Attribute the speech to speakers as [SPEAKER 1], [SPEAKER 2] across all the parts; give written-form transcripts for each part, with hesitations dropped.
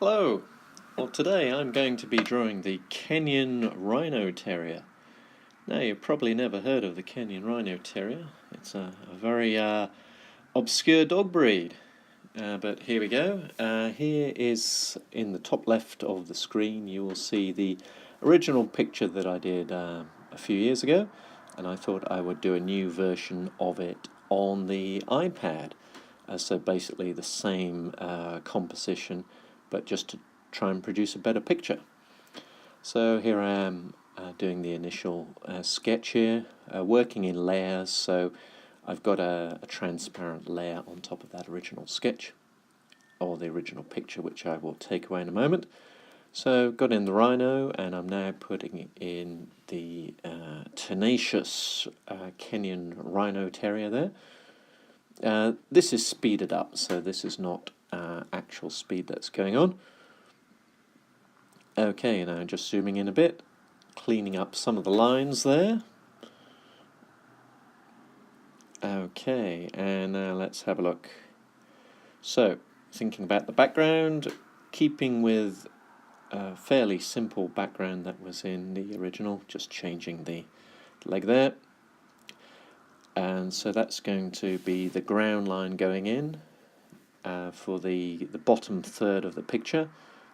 [SPEAKER 1] Hello! Well, today I'm going to be drawing the Kenyan Rhino Terrier. Now, you've probably never heard of the Kenyan Rhino Terrier. It's a very obscure dog breed. But here we go. Here is, in the top left of the screen, you will see the original picture that I did a few years ago, and I thought I would do a new version of it on the iPad. So basically the same composition, but just to try and produce a better picture. So here I am doing the initial sketch here, working in layers. So I've got a transparent layer on top of that original sketch, or the original picture, which I will take away in a moment. So got in the rhino, and I'm now putting in the tenacious Kenyan Rhino Terrier there. This is speeded up, so this is not actual speed that's going on. Okay, now just zooming in a bit, cleaning up some of the lines there. Okay, and now let's have a look. So, thinking about the background, keeping with a fairly simple background that was in the original, just changing the leg there. And so that's going to be the ground line going in for the bottom third of the picture.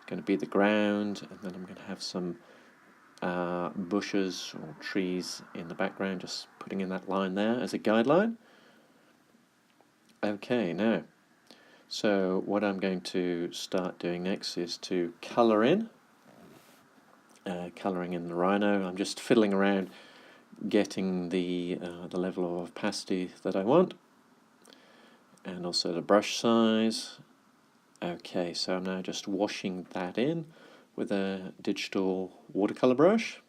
[SPEAKER 1] Going to be the ground, and then I'm going to have some bushes or trees in the background, just putting in that line there as a guideline. Okay, now, so what I'm going to start doing next is to colour in. Colouring in the rhino. I'm just fiddling around, getting the level of opacity that I want, and also the brush size. Okay, so I'm now just washing that in with a digital watercolour brush,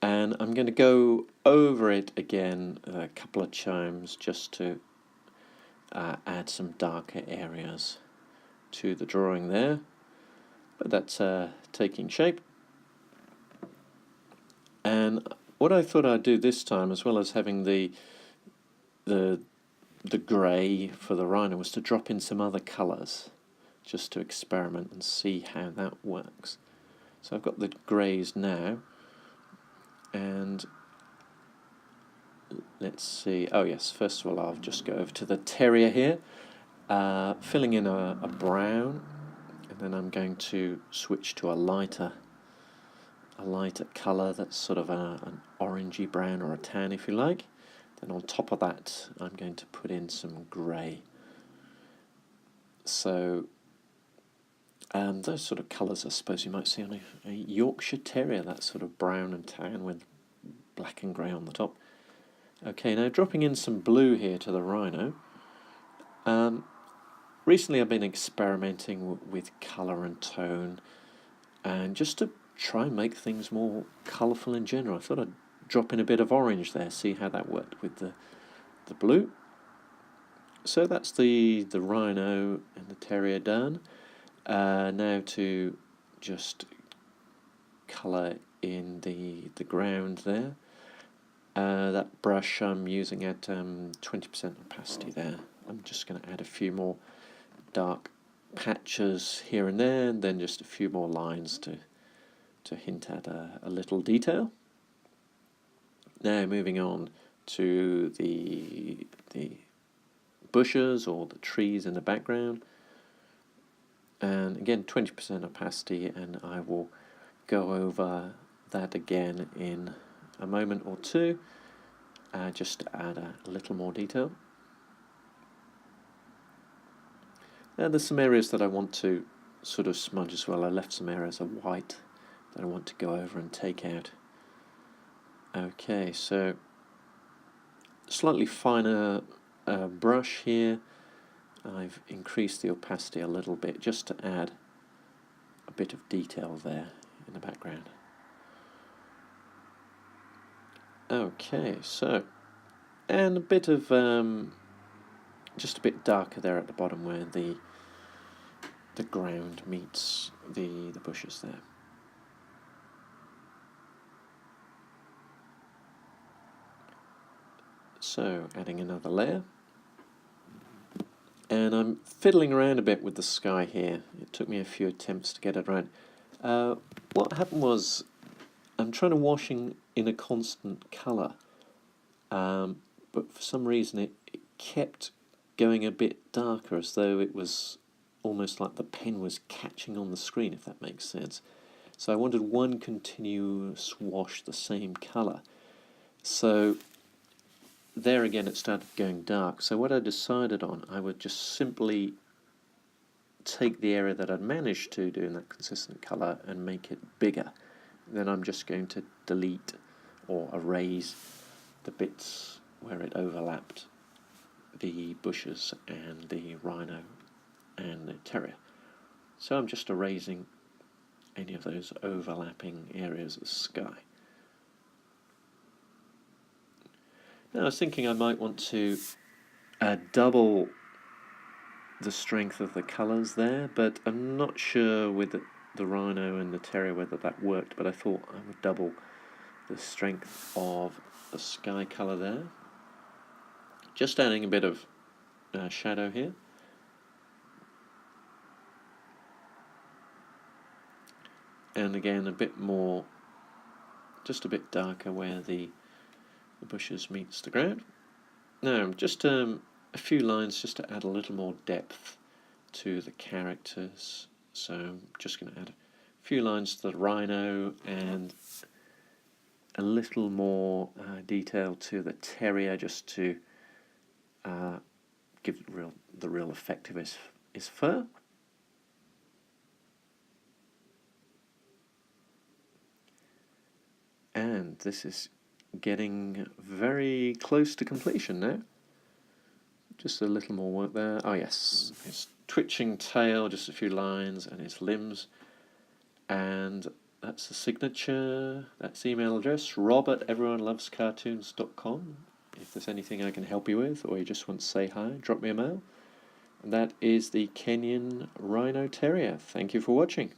[SPEAKER 1] and I'm going to go over it again a couple of times just to add some darker areas to the drawing there, but that's taking shape. And what I thought I'd do this time, as well as having the grey for the rhino, was to drop in some other colours just to experiment and see how that works. So I've got the greys now, and let's see. Oh yes, first of all I'll just go over to the terrier here, filling in a brown, and then I'm going to switch to a lighter colour that's sort of an orangey brown, or a tan if you like. Then on top of that I'm going to put in some grey. So those sort of colours I suppose you might see on a Yorkshire Terrier, that sort of brown and tan with black and grey on the top. Okay, now dropping in some blue here to the rhino. Recently I've been experimenting with colour and tone, and just to try and make things more colourful in general, I thought I'd drop in a bit of orange there, see how that worked with the blue. So that's the rhino and the terrier done. Now to just colour in the ground there. That brush I'm using at 20% opacity there. I'm just going to add a few more dark patches here and there, and then just a few more lines to hint at a little detail. Now moving on to the bushes or the trees in the background, and again 20% opacity, and I will go over that again in a moment or two, just to add a little more detail. Now there's some areas that I want to sort of smudge as well. I left some areas of white that I want to go over and take out. Okay, so slightly finer brush here. I've increased the opacity a little bit just to add a bit of detail there in the background. Okay, so, and a bit of just a bit darker there at the bottom where the ground meets the bushes there. So adding another layer, And I'm fiddling around a bit with the sky here. It took me a few attempts to get it right. What happened was I'm trying to wash in a constant colour, but for some reason it kept going a bit darker, as though it was almost like the pen was catching on the screen, if that makes sense. So I wanted one continuous wash the same colour. So there again it started going dark. So what I decided on, I would just simply take the area that I'd managed to do in that consistent colour and make it bigger. Then I'm just going to delete or erase the bits where it overlapped the bushes and the rhino and the terrier. So I'm just erasing any of those overlapping areas of sky. Now I was thinking I might want to double the strength of the colours there, but I'm not sure with the rhino and the terrier whether that worked, but I thought I would double the strength of the sky colour there. Just adding a bit of shadow here. And again a bit more, just a bit darker where the bushes meets the ground. Now just a few lines just to add a little more depth to the characters. So I'm just going to add a few lines to the rhino and a little more detail to the terrier, just to give the real effect of his fur. And this is getting very close to completion now. Just a little more work there. Oh yes, his twitching tail, just a few lines, and his limbs. And that's the signature, that's the email address, rob@everyonelovescartoons.com. If there's anything I can help you with, or you just want to say hi, drop me a mail. And that is the Kenyan Rhino Terrier. Thank you for watching.